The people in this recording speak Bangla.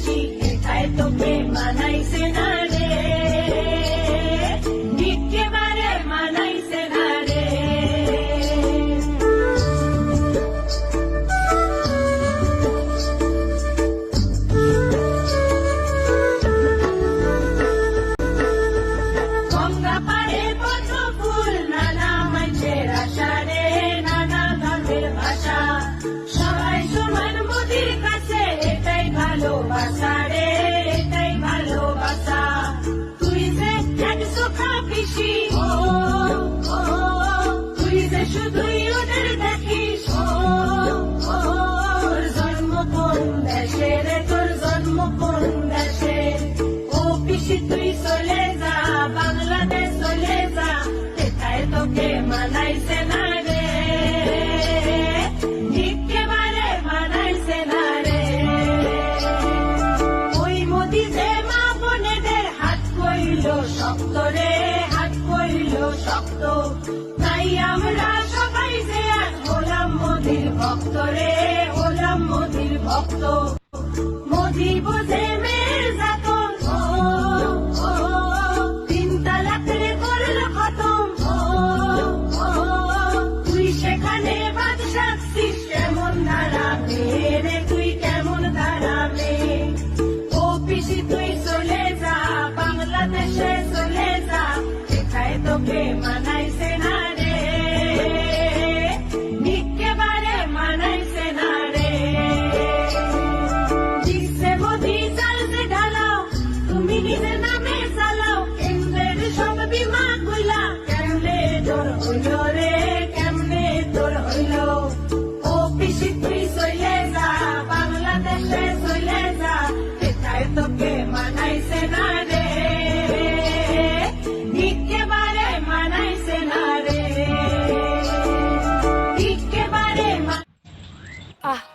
পিসি এটাই তোকে মানাইছে না রে, একেবারে মানাইছে না রে। গঙ্গা পাড়ে পদ্ম ফুল, নানা মানুষের আশা রে, নানা ধর্মের ভাষা, সবাই সমান মোদির কাছে, এটাই ভালোবাসা রে, এটাই ভালোবাসা। তুই যে এক সুখা পিসি, ও ও, তুই যে শুধুই ওদের দেখিস, ও ও, তোর জন্ম কোন দেশে রে, তোর জন্ম কোন দেশে? ও পিসি তুই চলে যা, বাংলাদেশ চলে যা, এটাই তোকে মানাইছে না রে, একেবারে মানাইছে না রে। ওই মোদি যে মা বোনেদের হাত কইল শক্ত রে, হাত কইল শক্ত, তাই আমরা সবাই যে আজ হলাম মোদির ভক্ত রে, হলাম মোদির ভক্ত। মোদি বোঝে